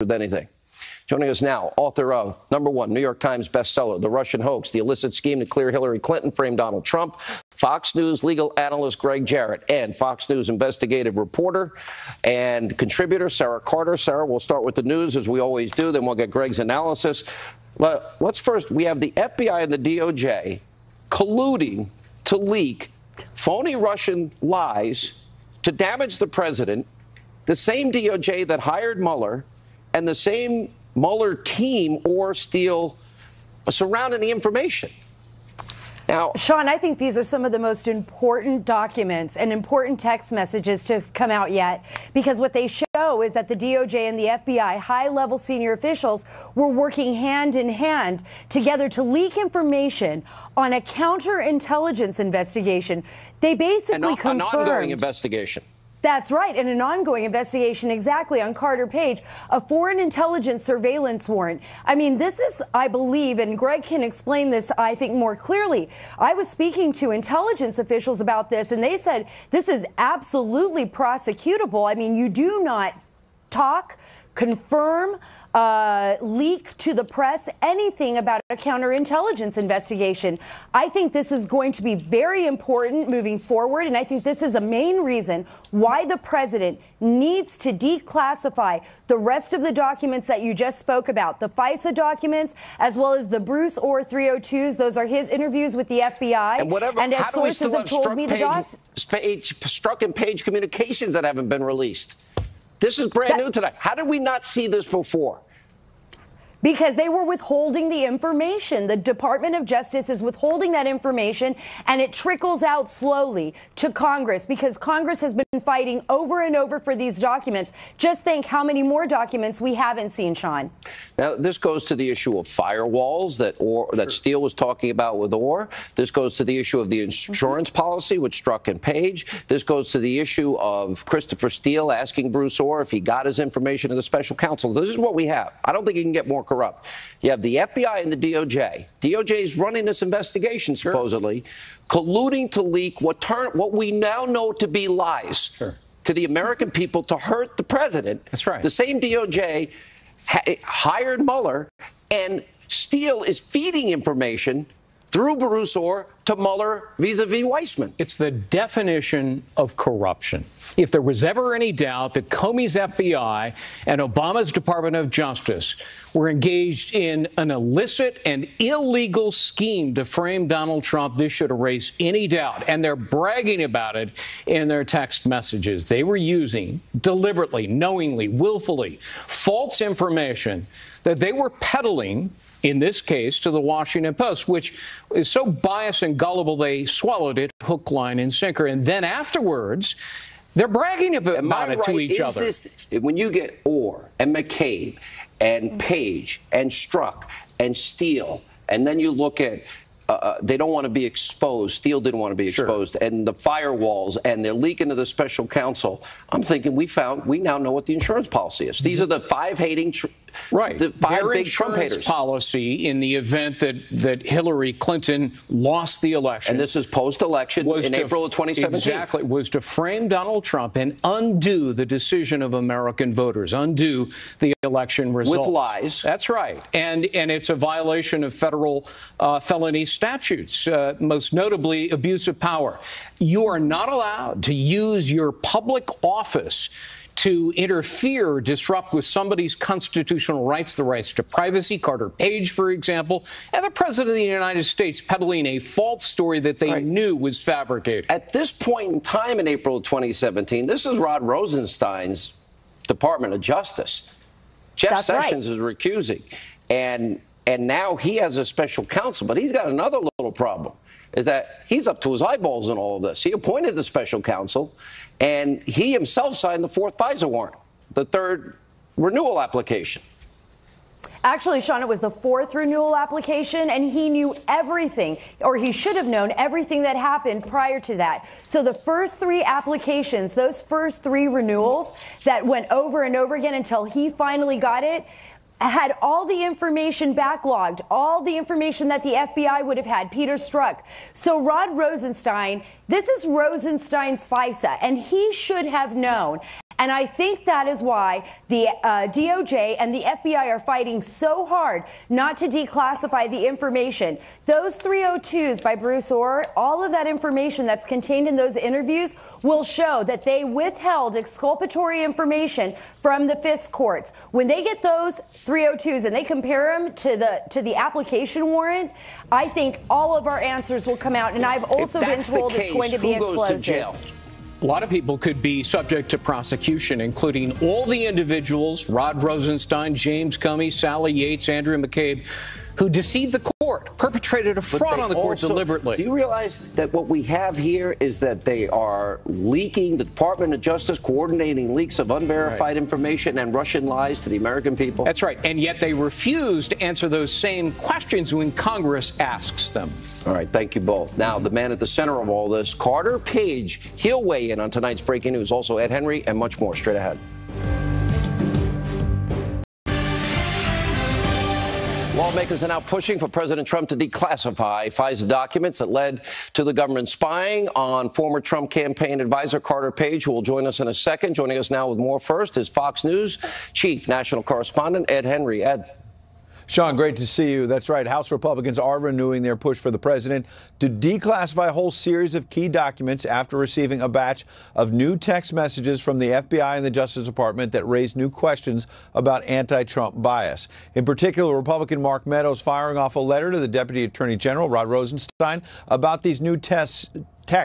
with anything. Joining us now, author of #1 New York Times bestseller, The Russian Hoax, The Illicit Scheme to Clear Hillary Clinton, Frame Donald Trump, Fox News legal analyst Greg Jarrett, and Fox News investigative reporter and contributor Sarah Carter. Sarah, we'll start with the news as we always do, then we'll get Greg's analysis. Let's first, we have the FBI and the DOJ colluding to leak phony Russian lies to damage the president, the same DOJ that hired Mueller and the same Mueller team or Steele surrounding the information. Now, Sean, I think these are some of the most important documents and important text messages to come out yet, because what they show is that the DOJ and the FBI high-level senior officials were working hand in hand together to leak information on a counterintelligence investigation. They basically confirmed an ongoing investigation. That's right, and an ongoing investigation exactly on Carter Page, a foreign intelligence surveillance warrant. I mean, this is, I believe, and Greg can explain this, I think, more clearly. I was speaking to intelligence officials about this, and they said this is absolutely prosecutable. I mean, you do not talk, confirm, leak to the press anything about a counterintelligence investigation. I think this is going to be very important moving forward, and I think this is a main reason why the president needs to declassify the rest of the documents that you just spoke about, the FISA documents, as well as the Bruce Orr 302s. Those are his interviews with the FBI. And whatever, and as sources have told me, Strzok and Page communications that haven't been released. This is brand new tonight. How did we not see this before? Because they were withholding the information. The Department of Justice is withholding that information, and it trickles out slowly to Congress because Congress has been fighting over and over for these documents. Just think how many more documents we haven't seen, Sean. Now, this goes to the issue of firewalls that Steele was talking about with Orr. This goes to the issue of the insurance policy with Strzok and Page. This goes to the issue of Christopher Steele asking Bruce Orr if he got his information to the special counsel. This is what we have. I don't think you can get more corrupt. You have the FBI and the DOJ. DOJ is running this investigation, supposedly, colluding to leak what we now know to be lies to the American people to hurt the president. That's right. The same DOJ hired Mueller, and Steele is feeding information through Bruce Orr to Mueller vis-a-vis Weissman. It's the definition of corruption. If there was ever any doubt that Comey's FBI and Obama's Department of Justice were engaged in an illicit and illegal scheme to frame Donald Trump, this should erase any doubt. And they're bragging about it in their text messages. They were using deliberately, knowingly, willfully false information that they were peddling, in this case, to the Washington Post, which is so biased and gullible they swallowed it hook, line, and sinker. And then afterwards, they're bragging about it to each other. When you get Orr and McCabe and Page and Strzok and Steele, and then you look at they don't want to be exposed. Steele didn't want to be exposed. And the firewalls, and they're leaking to the special counsel. I'm thinking we now know what the insurance policy is. These are the five hating, the five Their big Trump haters. Policy in the event that Hillary Clinton lost the election. And this is post-election in April of 2017. Exactly. Was to frame Donald Trump and undo the decision of American voters, undo the election results. With lies. That's right. And it's a violation of federal felony statutes, most notably abuse of power. You are not allowed to use your public office to interfere or disrupt with somebody's constitutional rights, the rights to privacy. Carter Page, for example, and the president of the United States peddling a false story that they knew was fabricated. At this point in time in April of 2017, this is Rod Rosenstein's Department of Justice. Jeff Sessions is recusing. And now he has a special counsel, but he's got another little problem, is that he's up to his eyeballs in all of this. He appointed the special counsel, and he himself signed the fourth FISA warrant, the third renewal application. Actually, Sean, it was the fourth renewal application, and he knew everything, or he should have known everything that happened prior to that. So the first three applications, those first three renewals that went over and over again until he finally got it, had all the information backlogged, all the information that the FBI would have had, Peter Strzok. So Rod Rosenstein, this is Rosenstein's FISA, and he should have known And I think that is why the DOJ and the FBI are fighting so hard not to declassify the information. Those 302s by Bruce Ohr, all of that information that's contained in those interviews will show that they withheld exculpatory information from the FISC courts. When they get those 302s and they compare them to the application warrant, I think all of our answers will come out. And I've also been told it's going to be explosive. A lot of people could be subject to prosecution, including all the individuals, Rod Rosenstein, James Comey, Sally Yates, Andrew McCabe, who deceived the court, perpetrated a fraud on the court deliberately. Do you realize that what we have here is that they are leaking, the Department of Justice coordinating leaks of unverified information and Russian lies to the American people? That's right. And yet they refuse to answer those same questions when Congress asks them. All right. Thank you both. Now, the man at the center of all this, Carter Page, he'll weigh in on tonight's breaking news. Also, Ed Henry and much more straight ahead. Lawmakers are now pushing for President Trump to declassify FISA documents that led to the government spying on former Trump campaign advisor Carter Page, who will join us in a second. Joining us now with more first is Fox News chief national correspondent Ed Henry. Ed. Sean, great to see you. That's right. House Republicans are renewing their push for the president to declassify a whole series of key documents after receiving a batch of new text messages from the FBI and the Justice Department that raised new questions about anti-Trump bias. In particular, Republican Mark Meadows firing off a letter to the Deputy Attorney General, Rod Rosenstein, about these new texts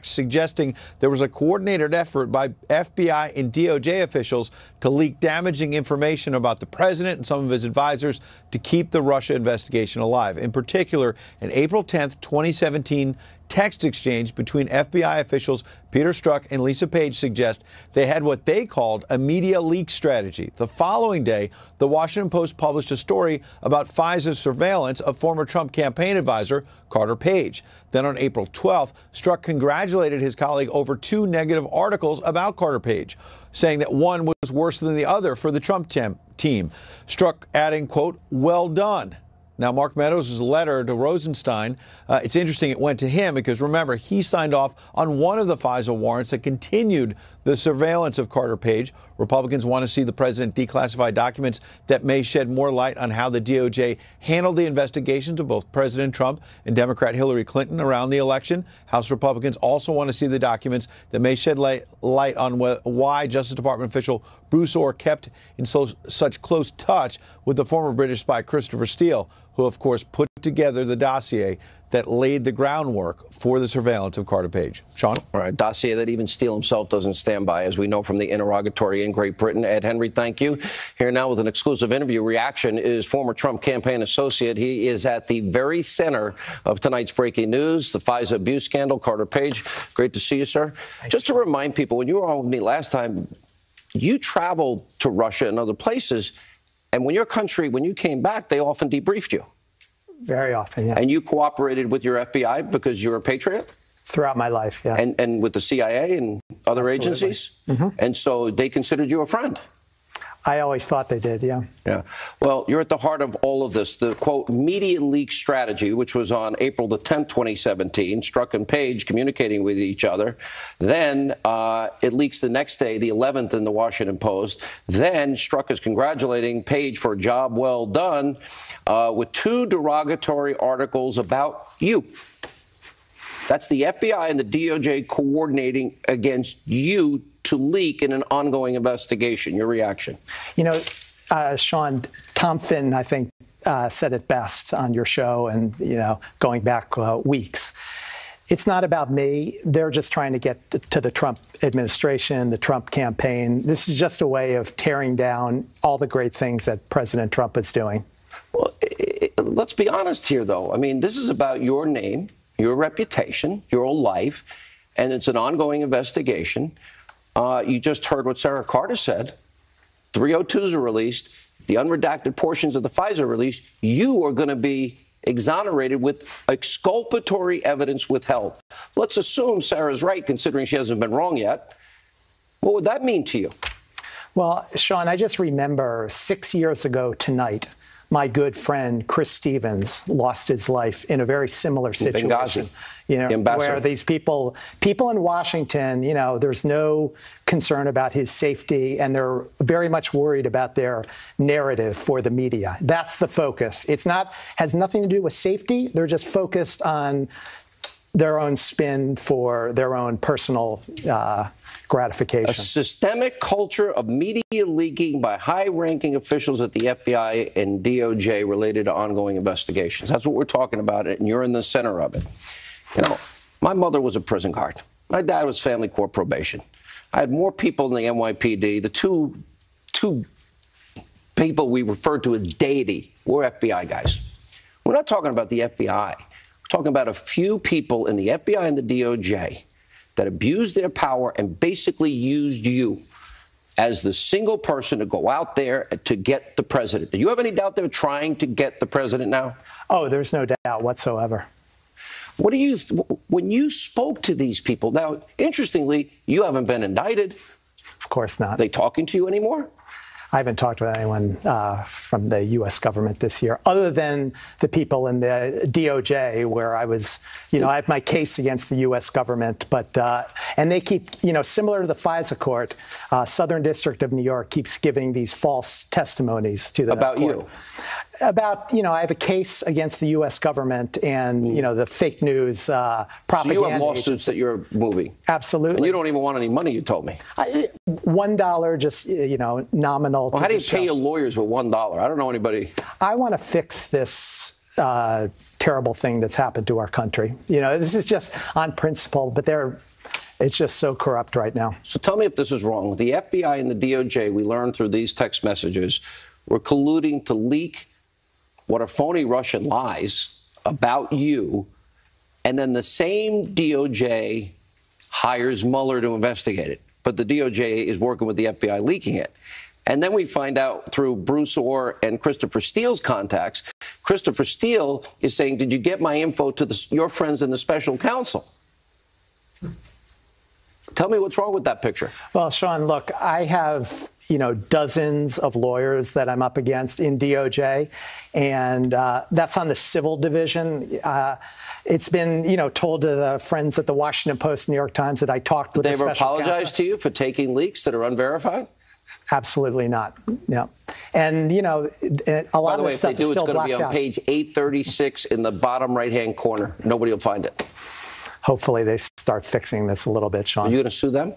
suggesting there was a coordinated effort by FBI and DOJ officials to leak damaging information about the president and some of his advisors to keep the Russia investigation alive. In particular, an April 10th, 2017 text exchange between FBI officials Peter Strzok and Lisa Page suggest they had what they called a media leak strategy. The following day, the Washington Post published a story about FISA's surveillance of former Trump campaign advisor Carter Page. Then on April 12th, Strzok congratulated his colleague over two negative articles about Carter Page, saying that one was worse than the other for the Trump team. Strzok adding, quote, "well done." Now, Mark Meadows' letter to Rosenstein, it's interesting it went to him because, remember, he signed off on one of the FISA warrants that continued the surveillance of Carter Page. Republicans want to see the president declassify documents that may shed more light on how the DOJ handled the investigations of both President Trump and Democrat Hillary Clinton around the election. House Republicans also want to see the documents that may shed light on why Justice Department official Bruce Ohr kept in such close touch with the former British spy Christopher Steele, who, of course, put together the dossier that laid the groundwork for the surveillance of Carter Page. Sean? All right, dossier that even Steele himself doesn't stand by, as we know from the interrogatory in Great Britain. Ed Henry, thank you. Here now with an exclusive interview reaction is former Trump campaign associate. He is at the very center of tonight's breaking news, the FISA abuse scandal. Carter Page, great to see you, sir. Just to remind people, when you were on with me last time, you traveled to Russia and other places, and when you came back, they often debriefed you. Very often, yeah. And you cooperated with your FBI because you're a patriot? Throughout my life, yeah. And with the CIA and other agencies? Mm-hmm. And so they considered you a friend? I always thought they did, yeah. Yeah. Well, you're at the heart of all of this. The, quote, media leak strategy, which was on April the 10th, 2017, Strzok and Page communicating with each other. Then it leaks the next day, the 11th, in the Washington Post. Then Strzok is congratulating Page for a job well done with two derogatory articles about you. That's the FBI and the DOJ coordinating against you to leak in an ongoing investigation. Your reaction? You know, Sean, Tom Fitton, I think, said it best on your show and, you know, going back weeks. It's not about me. They're just trying to get to the Trump administration, the Trump campaign. This is just a way of tearing down all the great things that President Trump is doing. Well, let's be honest here, though. I mean, this is about your name, your reputation, your life, and it's an ongoing investigation. You just heard what Sarah Carter said. 302s are released. The unredacted portions of the FISA released. You are going to be exonerated with exculpatory evidence withheld. Let's assume Sarah's right, considering she hasn't been wrong yet. What would that mean to you? Well, Sean, I just remember 6 years ago tonight, my good friend Chris Stevens lost his life in a very similar situation. Benghazi. Where these people in Washington, there's no concern about his safety, and they're very much worried about their narrative for the media. That's the focus. Has nothing to do with safety. They're just focused on their own spin for their own personal gratification. A systemic culture of media leaking by high-ranking officials at the FBI and DOJ related to ongoing investigations. That's what we're talking about, and you're in the center of it. My mother was a prison guard. My dad was family court probation. I had more people in the NYPD. The two people we referred to as deity were FBI guys. We're not talking about the FBI. We're talking about a few people in the FBI and the DOJ that abused their power and basically used you as the single person to go out there to get the president. Do you have any doubt they're trying to get the president now? Oh, there's no doubt whatsoever. When you spoke to these people, now, interestingly, you haven't been indicted. Of course not. Are they talking to you anymore? I haven't talked to anyone from the U.S. government this year, other than the people in the DOJ, where I was, I have my case against the U.S. government, but and they keep, similar to the FISA court, Southern District of New York keeps giving these false testimonies to the about court. You. About, I have a case against the U.S. government and, the fake news propaganda. So you have lawsuits that you're moving? Absolutely. And you don't even want any money, you told me. $1, just, nominal. Well, how do you pay your lawyers with $1? I don't know anybody. I want to fix this terrible thing that's happened to our country. This is just on principle, but it's just so corrupt right now. So tell me if this is wrong. The FBI and the DOJ, we learned through these text messages, were colluding to leak what are phony Russian lies about you, and then the same DOJ hires Mueller to investigate it. But the DOJ is working with the FBI leaking it. And then we find out through Bruce Ohr and Christopher Steele's contacts, Christopher Steele is saying, did you get my info to your friends in the special counsel? Tell me what's wrong with that picture. Well, Sean, look, I have dozens of lawyers that I'm up against in DOJ, and that's on the civil division. It's been, told to the friends at the Washington Post, New York Times that I talked with the special counsel. Did they ever apologize to you for taking leaks that are unverified? Absolutely not. Yeah. And, a lot of this stuff is still blacked out. By the way, if they do, it's going to be on page 836 in the bottom right-hand corner. Nobody will find it. Hopefully they start fixing this a little bit, Sean. Are you going to sue them?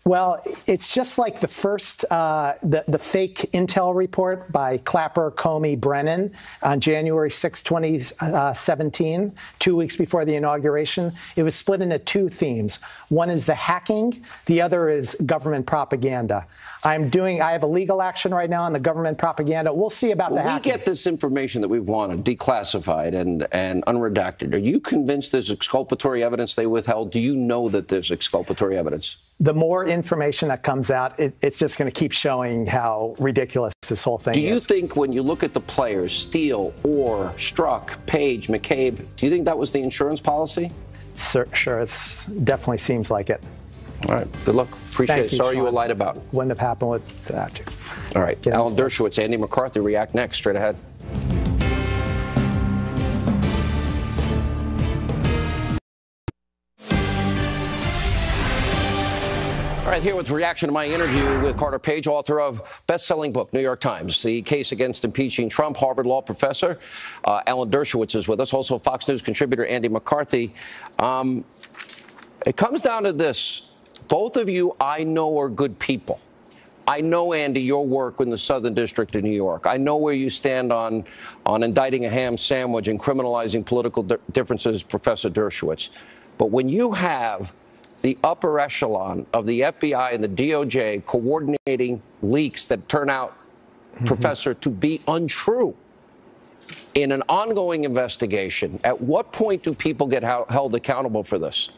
Well, it's just like the first, the fake intel report by Clapper, Comey, Brennan on January 6, 2017, 2 weeks before the inauguration. It was split into two themes. One is the hacking. The other is government propaganda. I have a legal action right now on the government propaganda. We'll see about the hacking. We get this information that we've wanted, declassified and unredacted. Are you convinced there's exculpatory evidence they withheld? Do you know that there's exculpatory evidence? The more information that comes out, it's just going to keep showing how ridiculous this whole thing is. Do you think when you look at the players, Steele, Ohr, Strzok, Page, McCabe, do you think that was the insurance policy? Sure, it definitely seems like it. All right, good luck. Appreciate it. Sorry you were lied about. Wouldn't have happened with that. All right, Alan Dershowitz, Andy McCarthy, react next, straight ahead. All right, here with reaction to my interview with Carter Page, author of best-selling book, New York Times, The Case Against Impeaching Trump, Harvard Law professor. Alan Dershowitz is with us, also Fox News contributor Andy McCarthy. It comes down to this. Both of you, I know, are good people. I know, Andy, your work in the Southern District of New York. I know where you stand on indicting a ham sandwich and criminalizing political differences, Professor Dershowitz. But when you have the upper echelon of the FBI and the DOJ coordinating leaks that turn out, Professor, to be untrue in an ongoing investigation, at what point do people get held accountable for this?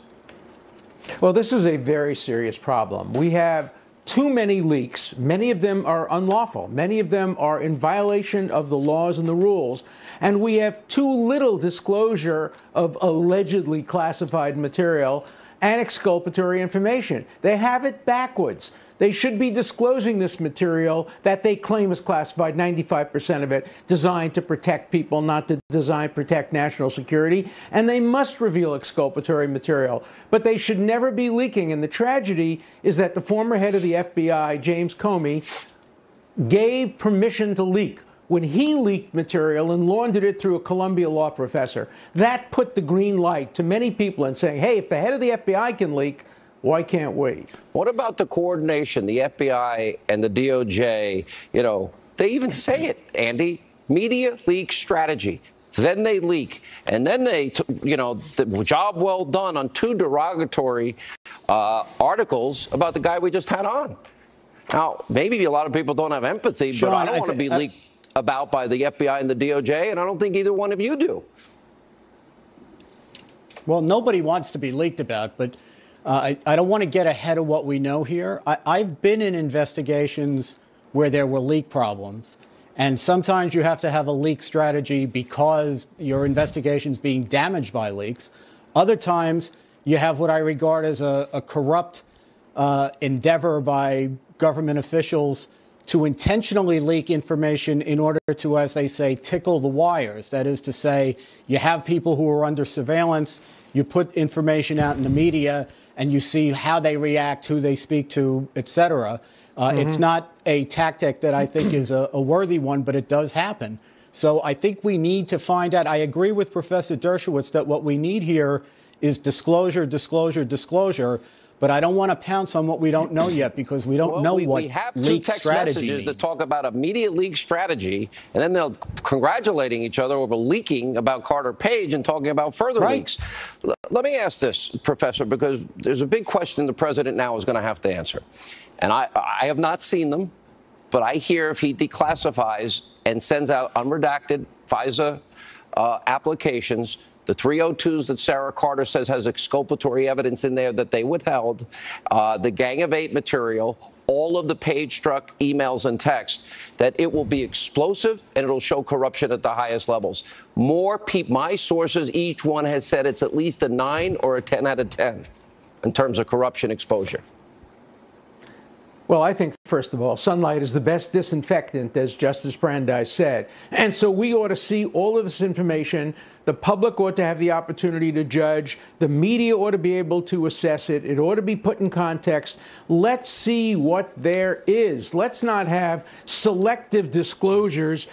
Well, this is a very serious problem. We have too many leaks. Many of them are unlawful. Many of them are in violation of the laws and the rules. And we have too little disclosure of allegedly classified material and exculpatory information. They have it backwards. They should be disclosing this material that they claim is classified, 95% of it designed to protect people, not to protect national security. And they must reveal exculpatory material. But they should never be leaking. And the tragedy is that the former head of the FBI, James Comey, gave permission to leak when he leaked material and laundered it through a Columbia law professor. That put the green light to many people in saying, hey, if the head of the FBI can leak, why can't we? What about the coordination, the FBI and the DOJ? You know, they even say it, Andy, media leak strategy. Then they leak. And then they, the job well done on 2 derogatory articles about the guy we just had on. Now, maybe a lot of people don't have empathy, Sean, but I don't want to be leaked about by the FBI and the DOJ, and I don't think either one of you do. Well, nobody wants to be leaked about, but I don't want to get ahead of what we know here. I've been in investigations where there were leak problems, and sometimes you have to have a leak strategy because your investigation's being damaged by leaks. Other times, you have what I regard as a corrupt endeavor by government officials to intentionally leak information in order to, as they say, tickle the wires. That is to say, you have people who are under surveillance, you put information out in the media, and you see how they react, who they speak to, et cetera. It's not a tactic that I think is a worthy one, but it does happen. So I think we need to find out. I agree with Professor Dershowitz that what we need here is disclosure, disclosure, disclosure. But I don't want to pounce on what we don't know yet, because we don't know what we have 2 leak text strategy messages means. that talk about a media leak strategy, and then they're congratulating each other over leaking about Carter Page and talking about further leaks. Let me ask this, Professor, because there's a big question the president now is going to have to answer. And I have not seen them, but I hear if he declassifies and sends out unredacted FISA applications, the 302s that Sarah Carter says has exculpatory evidence in there that they withheld, the Gang of 8 material, all of the Page-struck emails and texts, that it will be explosive and it'll show corruption at the highest levels. More people, my sources, each one has said it's at least a 9 or a 10 out of 10 in terms of corruption exposure. Well, I think, first of all, sunlight is the best disinfectant, as Justice Brandeis said. And so we ought to see all of this information. The public ought to have the opportunity to judge. The media ought to be able to assess it. It ought to be put in context. Let's see what there is. Let's not have selective disclosures,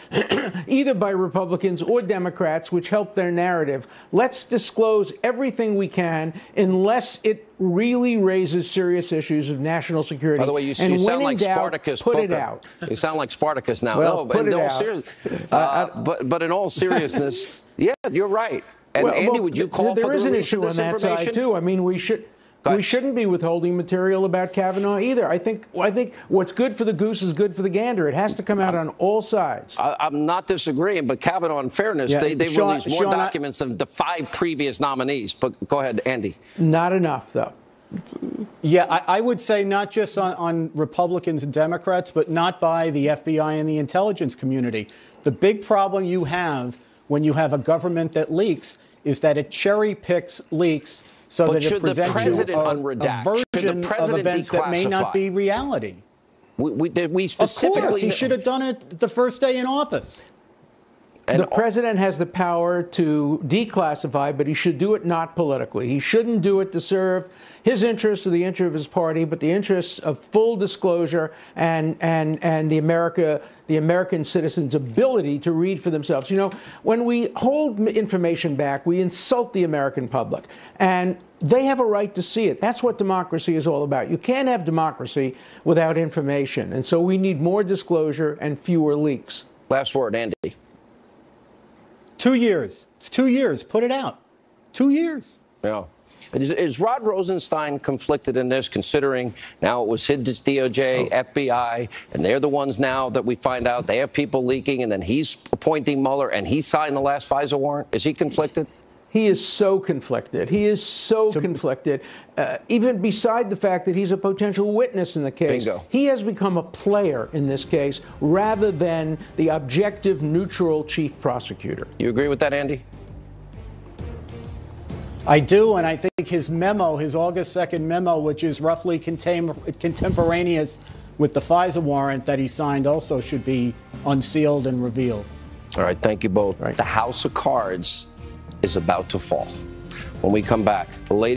either by Republicans or Democrats, which help their narrative. Let's disclose everything we can, unless it really raises serious issues of national security. By the way, you sound like Spartacus. Put it out. You sound like Spartacus now. Well, no, but in all seriousness, yeah, you're right. And Andy, would you call for the release of this information? There is an issue on that side too. I mean, we shouldn't be withholding material about Kavanaugh either. I think what's good for the goose is good for the gander. It has to come out on all sides. I'm not disagreeing, but Kavanaugh, in fairness, they released more documents than the 5 previous nominees. But go ahead, Andy. Not enough, though. Yeah, I would say not just on Republicans and Democrats, but not by the FBI and the intelligence community. The big problem you have when you have a government that leaks is that it cherry picks leaks so that it presents you a version of events that may not be reality. We specifically... Of course, he should have done it the first day in office. The president has the power to declassify, but he should do it not politically. He shouldn't do it to serve his interests or the interest of his party, but the interests of full disclosure and the American citizens' ability to read for themselves. You know, when we hold information back, we insult the American public, and they have a right to see it. That's what democracy is all about. You can't have democracy without information, and so we need more disclosure and fewer leaks. Last word, Andy. 2 years. It's 2 years. Put it out. 2 years. Yeah. Is Rod Rosenstein conflicted in this, considering now it was his DOJ, FBI, and they're the ones now that we find out they have people leaking, and then he's appointing Mueller, and he signed the last FISA warrant? Is he conflicted? He is so conflicted. He is so conflicted, even beside the fact that he's a potential witness in the case. Bingo. He has become a player in this case rather than the objective, neutral chief prosecutor. You agree with that, Andy? I do, and I think his memo, his August 2nd memo, which is roughly contemporaneous with the FISA warrant that he signed, also should be unsealed and revealed. All right, thank you both. Right. The house of cards is about to fall. When we come back, the latest